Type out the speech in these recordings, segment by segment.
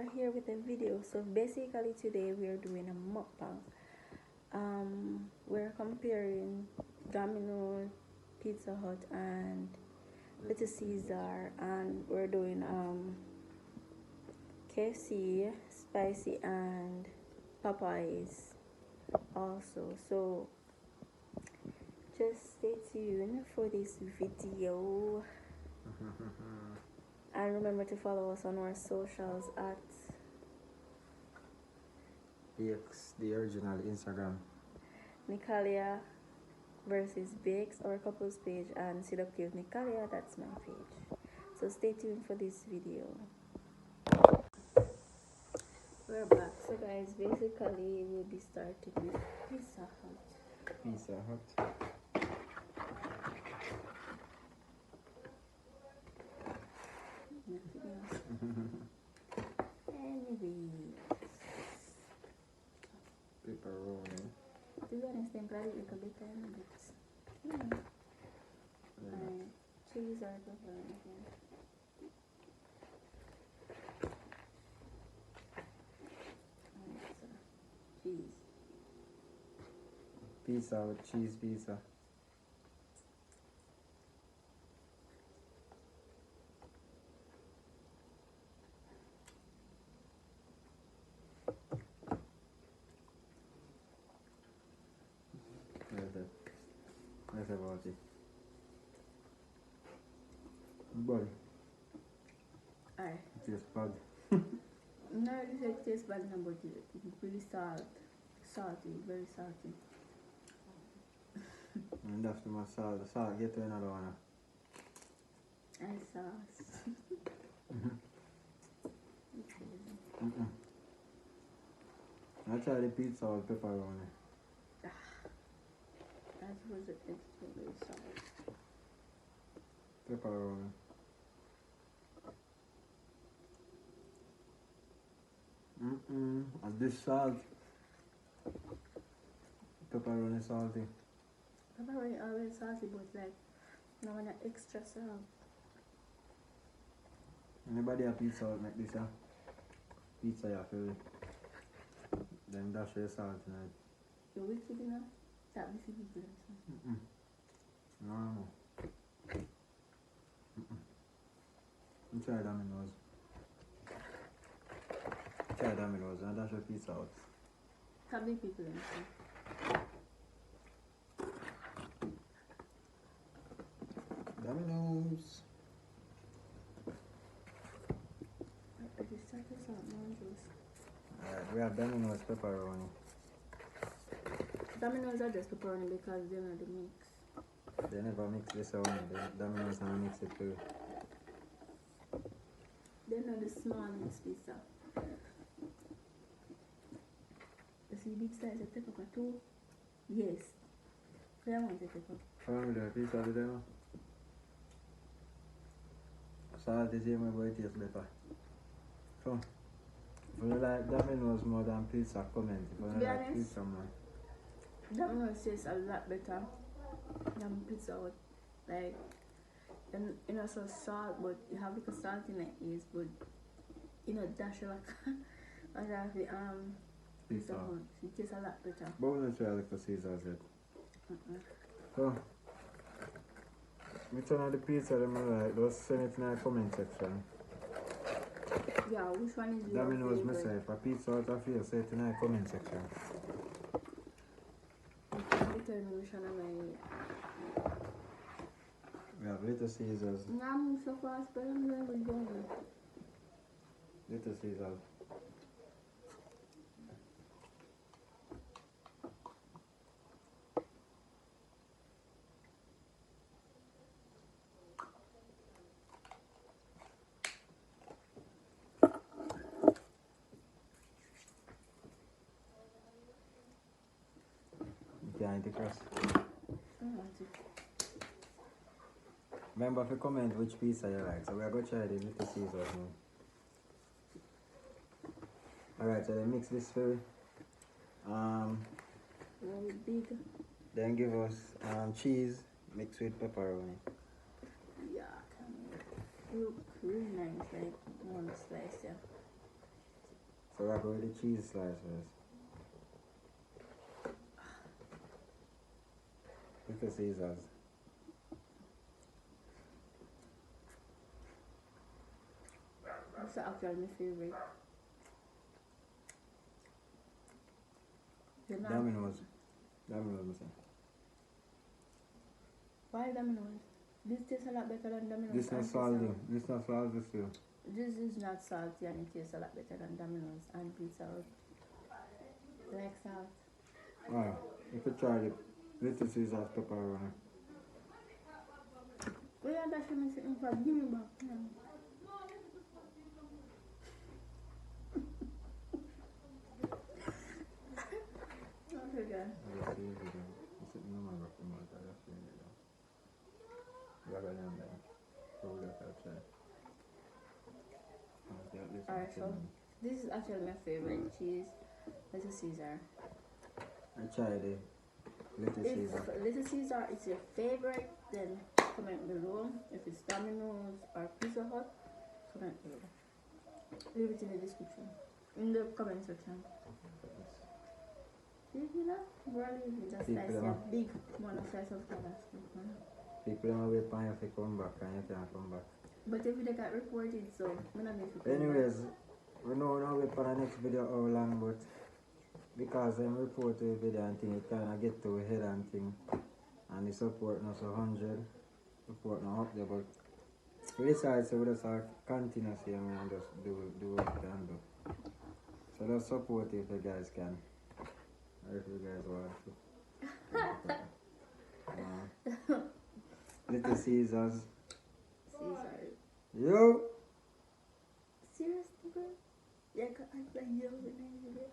are here with a video. So basically today we are doing a mukbang. We're comparing Domino's, Pizza Hut and Little Caesar, and we're doing KFC, spicy, and Popeyes also. So just stay tuned for this video. And remember to follow us on our socials at the original Instagram. Nicalia versus Bakes, our couples page, and Seductive Nicalia, that's my page. So stay tuned for this video. We're back. So guys, basically we'll be starting with Pizza Hut. Pizza Hut. Nothing else. Anyways, Pepperoni. to be honest, I'm glad a little bit and a bit. Cheese or pepperoni again. Cheese. Pizza with cheese pizza. That's about it. Boy. Aye. It tastes bad. No, it tastes bad, no, but it's really salty, very salty. And after my salt, the salt get to another one. And sauce. I tried the pizza with pepperoni. That was it. It's really salty. Pepperoni. And this salt. Pepperoni salty. Pepperoni always salty, but like, now when extra salt. Anybody have pizza with like this, pizza you feel it. Then dash your salt in it. You wish it enough? That this is good. No. You try Domino's. Try Domino's and dash your pizza out. How many people in here? Domino's. I just started salt, no juice. Alright, we have Domino's pepperoni. Domino's are just pepperoni because they're not the mix. They never mix this one. Domino's never mix it too. They're not the small mix pizza. You see big size of pepper too? Yes. I want the pepper. Family pizza with them. Salt is even but it tastes better. So, if you like Domino's more than pizza, comment. If you be like honest, pizza more. Domino's tastes a lot better than Pizza Hut. Like, and you know, so salt, but you have like a salt in it is, but you know, dash like I have the Pizza Hut. It tastes a lot better. But we're not try Little Caesars yet. So, which one of the pizza them I like? Just send it in the comment section. Yeah, which one is your Domino's favorite? myself, a pizza out of here, say it in the comment section. You tell me which one am I. We have Little Caesars. Nah, I'm so fast, but I'm never going. Little Caesars. You can't eat the crust. Remember to comment which pizza you like. So we are going to try the Little Caesars now. Alright, so they mix this for Very big. then give us cheese mixed with pepperoni. Yeah, look really nice, like one slice, yeah. So I go with the cheese slice first. Little Caesars. That's actually my favorite. You know, Domino's. Domino's, missing. why Domino's? This tastes a lot better than Domino's. This not and salty. Pizza Hut. This not salty still. This is not salty and it tastes a lot better than Domino's and Pizza Hut. Like salt. Ah, you could try it. Little Caesars pepperoni. We are actually sitting for give me back. Yeah. Okay, guys. I see it again. It's sitting in my back in my car. That's the end. Grab it in there. So we got that try. Alright, so this is actually my favorite cheese, Little Caesar. I tried it. Little Caesar. If Little Caesar is your favorite, then comment below. If it's Domino's or Pizza Hut, comment below. Leave it in the description, in the comment section. You know, we're leaving just People slice a don't- big one of slice of color. People don't wait for you to come back and you can't come back. But if they got reported, so I'm not going to. Anyways, we know now wait for the next video how long, but because I'm reporting the video and thing, it kind of get to a head and thing. And the support not so 100, support not up there, but we decided so we just are continuously and just do what we can do. So just support if you guys can. Or if you guys want to. Little Caesars. Caesar. Yo! Seriously, bro? Yeah, I act like you with me.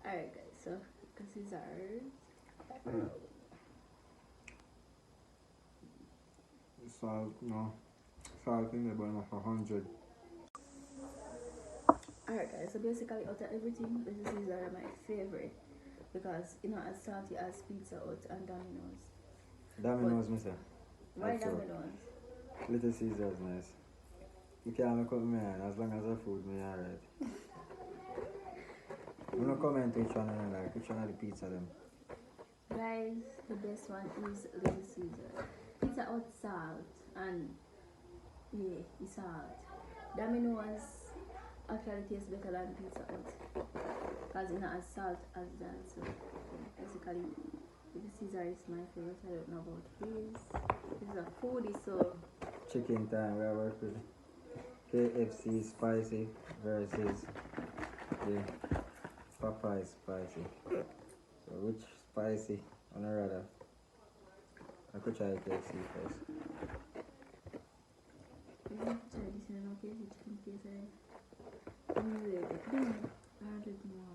Alright, guys, so Caesar. Salt, no. Salt in there, but not for 100. Alright, guys, so basically, out of everything, Little Caesar are my favorite because you know, as salty as Pizza Hut and Domino's. Domino's, mister. Why That's all. Domino's? Little Caesars nice. You can't make up me as long as the food me alright. I'm not comment which one I like, which one of the pizza them. Guys, the best one is Little Caesar. Pizza Hut salt and yeah, it's salt. Domino's actually tastes better than Pizza Hut because it's not as salt as that. So basically, Little Caesar is my favorite. I don't know about his. He's a foodie, so Chicken time, we are working with KFC spicy versus the Popeye spicy. So which spicy on a rather? I could try KFC first. you have to try this in okay, chicken case. Anyway, I don't know.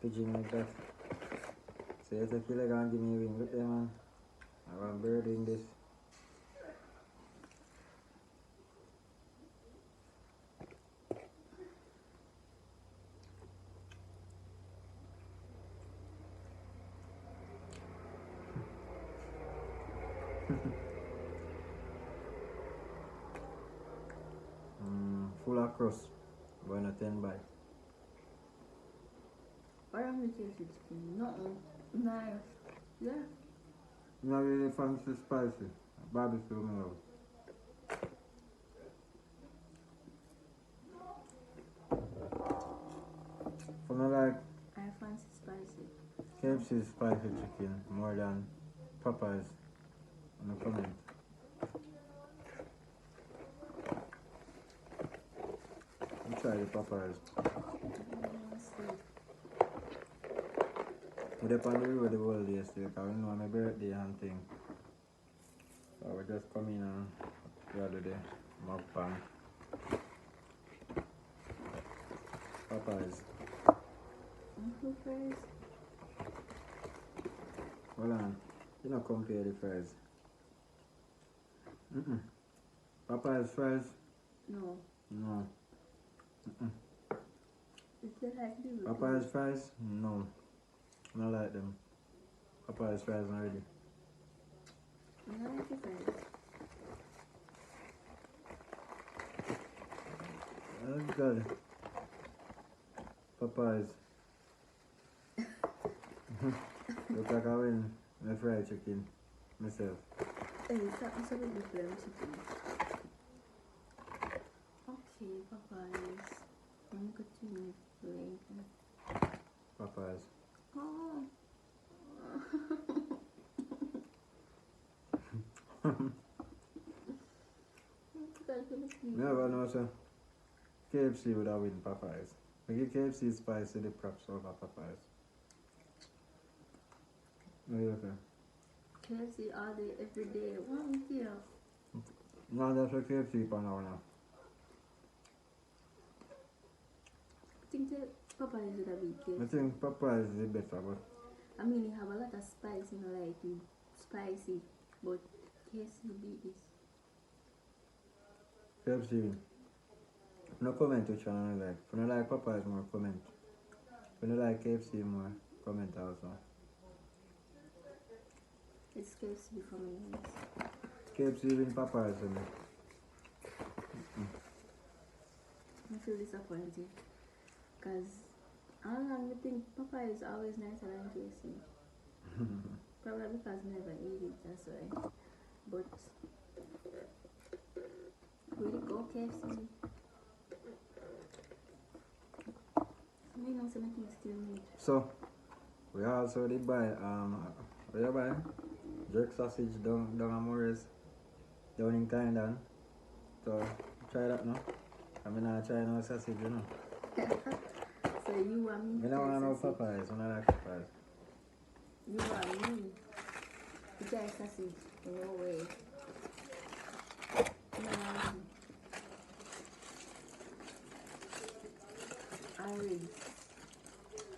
Pigeon like that. So you take your leg and give me a wing. Look there, man. I have a bird in this. Full of crust, but not 10 bite. Why don't we taste the chicken? No, nice. Yeah. Not really fancy spicy. Barbecue me love. For me like I fancy spicy. KFC spicy chicken more than Popeyes on the comment. You try the Popeyes. We were on the road the whole day yesterday because we know my birthday and thing. So we just come in and the other day, Mukbang. Popeyes. Uncle fries? Hold on. You don't compare the fries. Popeyes fries? No. No. It's just like this. Popeyes fries? No. I don't like them. Popeyes fries not ready. I like the fries. That's good. Popeyes. Look like I win my fried chicken myself. Hey, it's a bit different chicken. Okay, Popeyes. I'm going to later. Popeyes. Oh. Never know, sir. KFC would have win Popeyes. I give KFC spicy the props over Popeyes. What do you think? KFC all day, every day. What with you? No, that's what KFC for now. I think that Popeyes would have been KFC. I think Popeyes is the better, but I mean, you have a lot of spice, you know, like you spicy, but KFC beat this. KFC. No comment which one I like. If you don't like Popeyes more, comment. If you don't like KFC more, comment also. It's KFC for me. Yes. KFC win Popeyes for me. I feel disappointed because I don't know, I think Popeye is always nicer than KFC. Probably because I never eat it, that's why. But will it go KFC? I know something still need. So, we also did buy, what you buy? Jerk sausage down Amores, down in Kindon. So, try that now. I mean, I try no sausage, you know. So you want me I don't want no Popeyes, I don't like Popeyes. You want me to try sausage? No way.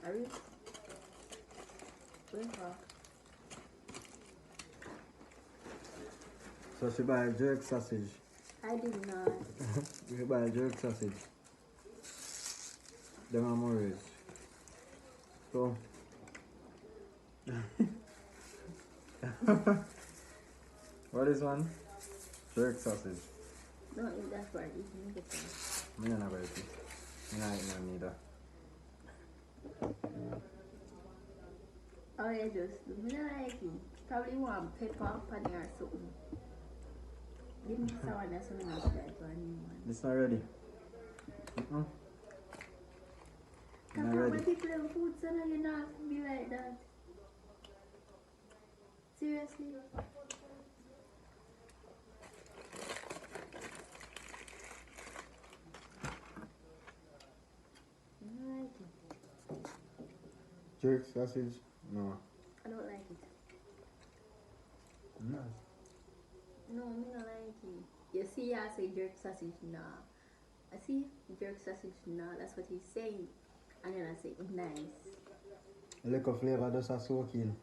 Ari? Where her? So she buy jerk sausage. I did not. We buy jerk sausage. Them Amores. So what is one? Jerk sausage. No, eat that part. You can get that. I don't know about it. I don't eat none neither. Oh, yeah, just me not like it. Probably want pepper, honey, or something. Give me sourness and not like one. It's not ready. Not Not when ready. people have food, so now you not be like that. Seriously? You don't like it? Jerk sausage? No. I don't like it. No. No, I don't like it. You see, I say jerk sausage, nah. I see jerk sausage, nah. That's what he's saying. And then I say, nice. Liquor flavor does a soak in.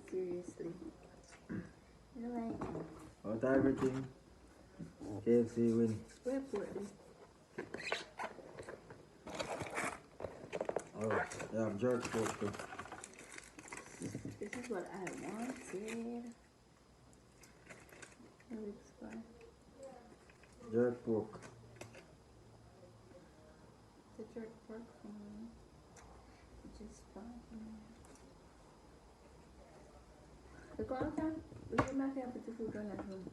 Seriously. I don't like it. Out of everything, KFC win. Where put this? Oh, they have jerk pork too. This is what I wanted. It looks fine. Jerk pork. The jerk pork for me. Which is fine. The content, we can make a put the food on at home.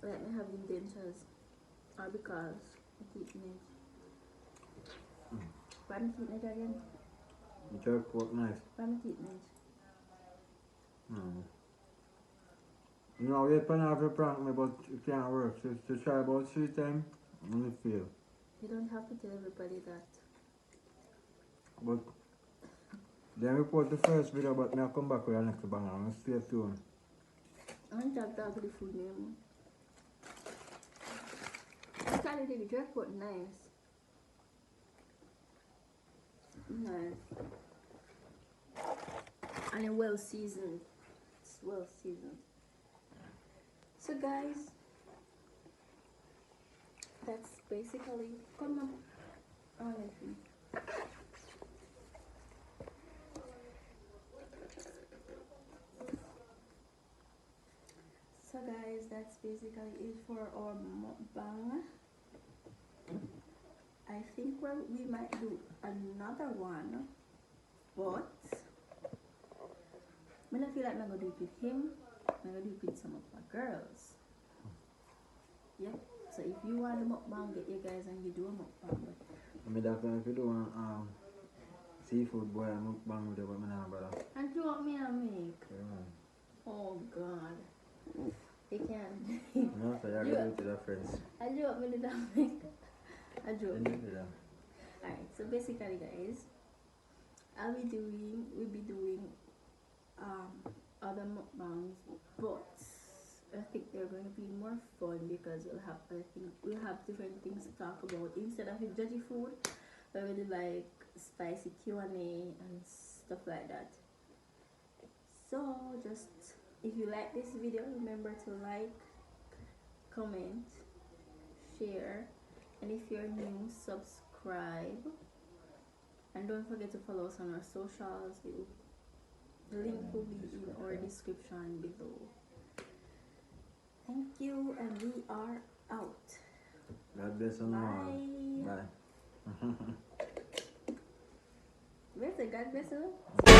Let me have indentures. Or because I keep it. Why am I keeping it again? Jerk pork nice. Why am I keeping it? You know, we plan to prank me, but it can't work. So to try about 3 times, and it fail. You don't have to tell everybody that. But then we put the first video, but now come back with the next banger. I'm stay tuned. I want to talk the food name. I started the jerk pork nice. Nice. And well seasoned. It's well seasoned. So guys, that's basically, come on, honestly. So guys, that's basically it for our mukbang. I think we might do another one, but I don't feel like I'm gonna do it with him. I'm gonna do it with some of my girls. Yeah. So if you want a mukbang, get you guys and you do a mukbang. I mean, definitely if you do one seafood boy and mukbang with you, but I know, brother. And you want me to make? Yeah. Oh God. You can't. No, so you're going to do it to your friends. I do want me to make. I do. Yeah. Alright, so basically guys, we'll be doing other mukbangs, but I think they're going to be more fun because we'll have different things to talk about instead of judgy food. We will do like spicy Q&A and stuff like that. So just if you like this video, remember to like, comment, share, and if you're new, subscribe, and don't forget to follow us on our socials. The link will be in our description below. Thank you, and we are out. God bless you all. Bye. Bye. Where's the God bless you?